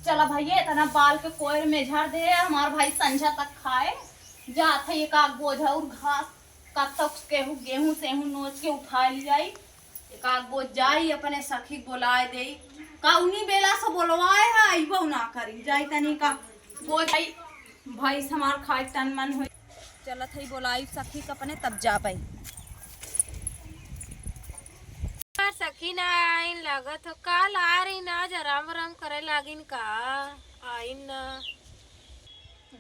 चला भैया इतना बाल के कोयर में झाड़ दे हमार भाई संझा तक खाए जात है एक आग बोझा और घास कब तक गेहूं गेहूं सेहूं नोच के उठा लियाई एक आग बोझ जाई अपने सखी बोलाए दे कौनी बेला से बोलवाए है अइबो ना करी जाई तनी का बोझ भाई हमार खाए तन मन हो चलत है बोलाई सखी के अपने तब जा पाई सखी ना आइन लागत हो काल आ रही ना जराम वराम करे लागिन का आइन ना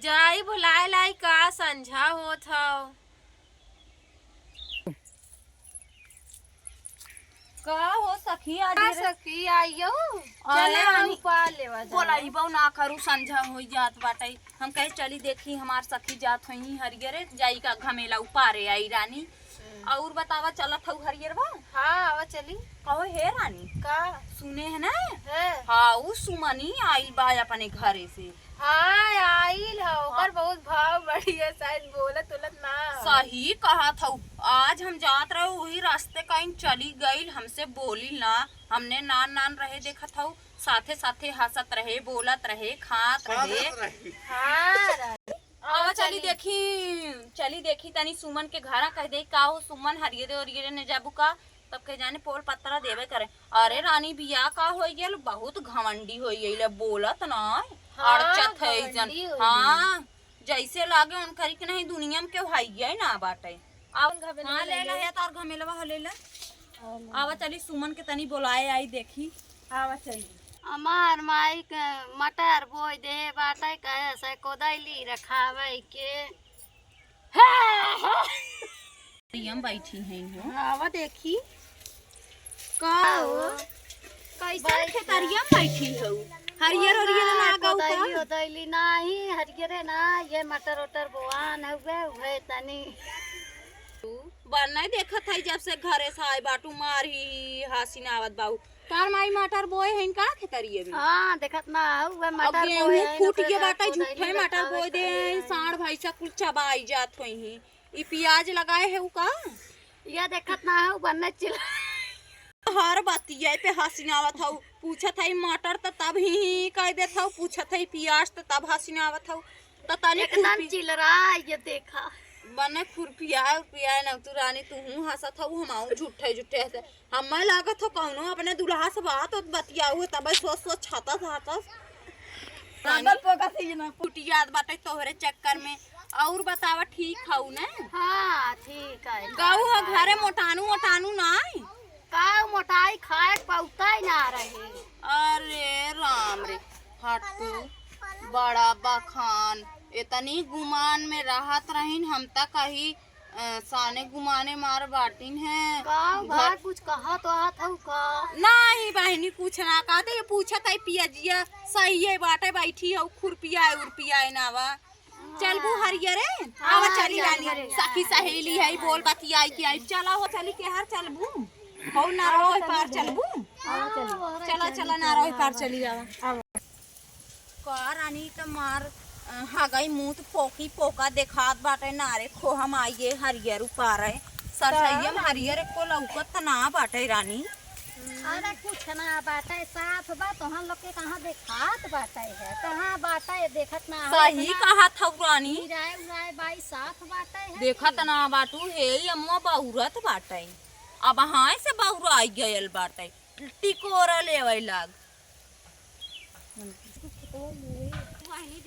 जाई बुलाए लाई का संझा होत हव का हो सखी आज का सखी आइयो चले हम पा लेवा बोलाई बहु ना करू संझा हो जात बाटे हम कहे चली देखी हमार सखी जात होई हरियरे जाई का घमेला उपारे आई रानी और बतावा चलत हऊ हरियर बा हाँ आवा चली कहो हे रानी का सुने है ना है हाँ उ सुमनी आइल बा अपने घरे से हाँ आइल हो ओकर बहुत भाव बढ़िया शायद बोलत उलत ना सही कहा था आज हम जात रहे वही रास्ते कहीं चली गई हमसे बोली ना हमने नान नान रहे देखा था साथे साथे हंसत रहे बोलत रहे खात रहे हाँ आवा चली देखी तनी सुमन के घरा कह दे का हो सुमन हरियरे हरियरे ने जाबू का तब के जाने पोल पत्रा देवे करे अरे रानी बिया का हो गेल बहुत घमंडी हो गई बोलत ना अड़चत है जन हाँ जैसे लागे उन करी के नहीं दुनिया में के हाई ना बाटे हाँ ले ला है तार घमेलवा हो ले ला आवा चली सुमन के तनी बोलाए आई देखी आवा चली हमार माई के मटर बोई दे बाटे कहे से कोदैली रखावे के हम बैठी हैं हो आवा देखी का हो कैसे खेतरिया में बैठी हो हरियर हरियर ना गौ कोदैली कोदैली नाही हरियरे ना ये मटर उटर बोआन हुए तनी बनना देखत है जब से घरे से आए बाटू मारी हासी नावत बाऊ तार माई मटर बोए हैं का खेतरिए में हां देखत ना हुए मटर बोए बोए फूट के बाटा झूठे मटर बोए दे साढ़ भैसा कुल चबाई जात होई ही ई प्याज लगाए है उ का ये देखत ना हु बनने चिल्ला हर बातिया पे हंसी नावत हऊ पूछत है मटर त तब ही कह देत हऊ पूछत है प्याज त तब हंसी नावत हऊ त तनी एकदम चिल रहा ये देखा बने खुरपिया न तू रानी तू हंसत हऊ हमाऊ झूठे झूठे हंसे हमें लागत हो कौनो अपने दुल्हा से बात और बतियाऊ तब सोच छाता था फुटियात बाटे तोहरे चक्कर में और बतावा ठीक हऊ ना हां ठीक है गऊ हो घरे मोटानू नाई का मोटाई खाए पौता ही ना रहे अरे राम रे हटू बड़ा बखान इतनी गुमान में राहत रहीन हम तक कही साने गुमाने मार बाटिन है गाँव घर कुछ कहा तो आत हूँ का नहीं बहनी कुछ ना कहते ये पूछत है पियाजिया सही है बाटे बैठी है खुरपिया उर्पिया नावा चलबू हरियरे आवा चली रानी सखी सहेली है बोल बतियाई की आई चला हो चली के हर चलबू हो ना रो पार चलबू चला ना रो पार चली जावा का रानी त मार हगई मुंह पोकी पोका देखात बाटे नारे खो हम आइए हरियर उपार है सरसैयम हरियर को लौकत ना बाटे रानी अरे कुछ ना बाटे साफ बा तो हम लोग के कहाँ देखात बाटे है कहाँ बाटे देखत ना सही कहा था रानी उराए उराए बाई साफ बाटे है देखत ना बाटू हे अम्मा बहुरत बाटे अब हाय से बहुर आई गयल बाटे टिकोरा लेवे लाग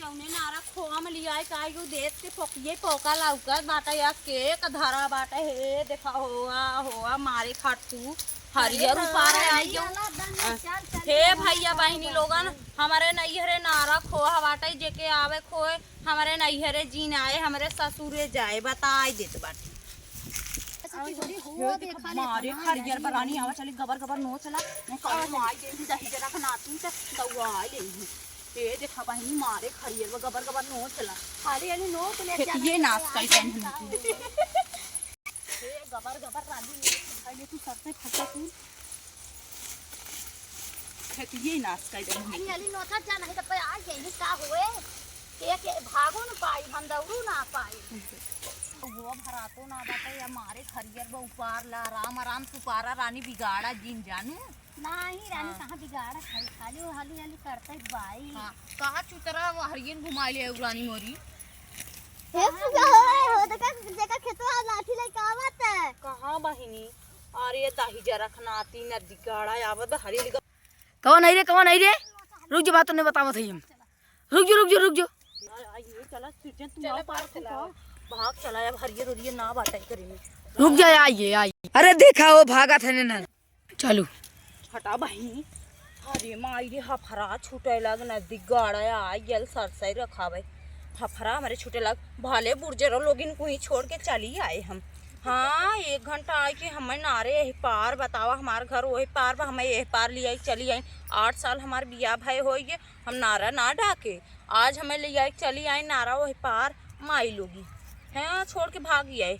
जौने नारा खोआ में लिया कायो देख के पोकिए पोका लौका बाटा या के धरा बाटा हे देखा होआ मारे खाटू हरियर उपार आई हे भैया बहनी लोगन हमारे नैहरे नारा खोआ बाटे जेके आवे खोए हमारे नैहरे जीन आए हमारे ससुरे जाए बताई देत बाटे मारे हरियर बरानी आवा चली गबर गबर नो चला मैं कल आई दे दही जरा खनाती त दवा आई ले ए देखा बहनी मारे खरियर वो गबर गबर नो चला खाली यानी नो तो ले जा ये नाच कैसे ए गबर गबर रानी पहले तू सर से फटा तू ये नाच कैसे यानी यानी नो था जाना है तो पे आ गई का हुए के भागो न पाई हम दौड़ू ना पाई वो भरातो ना बाटे या मारे खरियर वो उपार ला आराम आराम सुपारा रानी बिगाड़ा जिन जानू नहीं रानी कहाँ बिगाड़ है, खाली वो हाली हाली करते बाई। हां कहा चुतरा वो हरियन घुमा ले रानी मोरी हे सुगा हो देखा जका खेतवा लाठी ले का बात है। कहां बहिनी अरे दाही जरा खनाती नदी गाड़ा आवत हरी कौन है रे कौन है रे? रुक जा, बात तो नहीं बतावत है हम। रुक जा। ये चला सीजन तू पार चला भाग चला अब हरियर हरियर ना बाटाई करे में रुक जा, आइए। अरे देखा वो भागा था ना। चलो हटा बहिनी अरे माई रे हफरा छूटे लग नदी गाड़ा आई गल सरसई रखावे हफरा हमारे छूटे लग भाले बुर्जर लोगिन को ही छोड़ के चली आए हम। हाँ 1 घंटा आए कि हमें नारे यही पार बतावा हमारे घर वही पार बा हमें यही पार ले आई चली आई 8 साल हमारे बिया भाई हो गए हम नारा ना डाके आज हमें ले आई चली आई नारा वही पार माई लोगी हैं छोड़ के भागी आए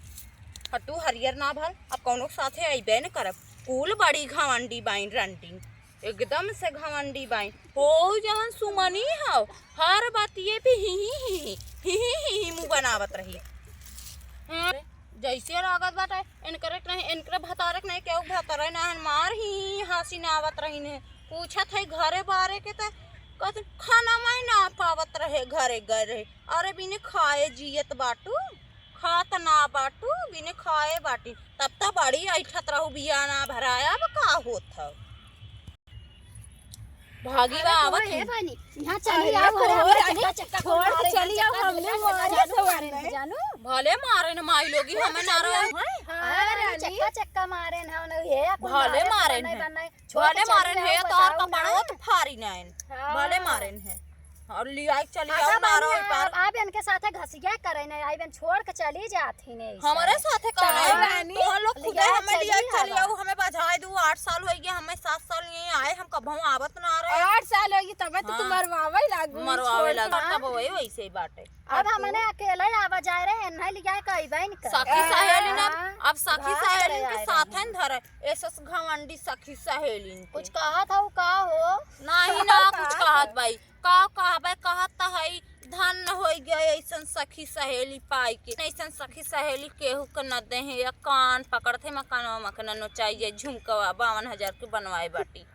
हटू हरियर ना भल अब कौनों के साथे अबे न करब कुल बड़ी घमंडी बाइन रंटिंग एकदम से घमंडी बाइन हो जहन सुमनी हो हर बात ये भी ही मुँह बनावत रही हैं? जैसे लागत बाटे इनकरेक्ट नहीं इनकरे भतारक नहीं केहू भतारे ना मार ही हंसी ना आवत रही ने पूछत है घरे बारे के त कहत खाना में ना पावत रहे घरे गए अरे बिने खाए जियत बाटू खात ना बाटू बिने खाए बाटी तब तक बड़ी ऐठत रहू बिया ना भराया अब का होत ह भागी बा आवत हे है बनी यहाँ चली आओ हरे चक्का छोड़ चली आओ हमने मारे सवारे जानू भले मारे न माई लोगी हमें ना रहे अरे चक्का मारे ना ये भले मारेन है भले मारेन है तो और कपड़ा तो फारी नैन भले मारेन है और लिया चली आओ नारो पार आप इनके साथे घसिया करे नहीं आई बन छोड़ के चली जाती नहीं हमारे साथे कौन है रानी, तो लोग खुद लिया हमें लिया चली चली हवा। आओ हमें बजाए दू 8 साल हो गए हमें 7 साल ये आए हम कब आवत ना रहे 8 साल होगी तब तो तुम मरवावे लागू मरवावे लगा तब वही वैसे ही बाटे अब हमने अकेले आवा जा रहे हैं नहीं लिया कई बहन का सखी सहेली ना अब सखी भाग सहेली रहे के आए साथ है धरे ऐसा घमंडी सखी सहेली कुछ कहा था वो का हो नहीं ना कुछ कहत भाई का कहबे कहत त हई धन हो गए ऐसन सखी सहेली पाई के ऐसन सखी सहेली केहू के न दे या कान पकड़ते मकानवा मकन नो चाहिए झुमकवा 52,000 के बनवाए बाटी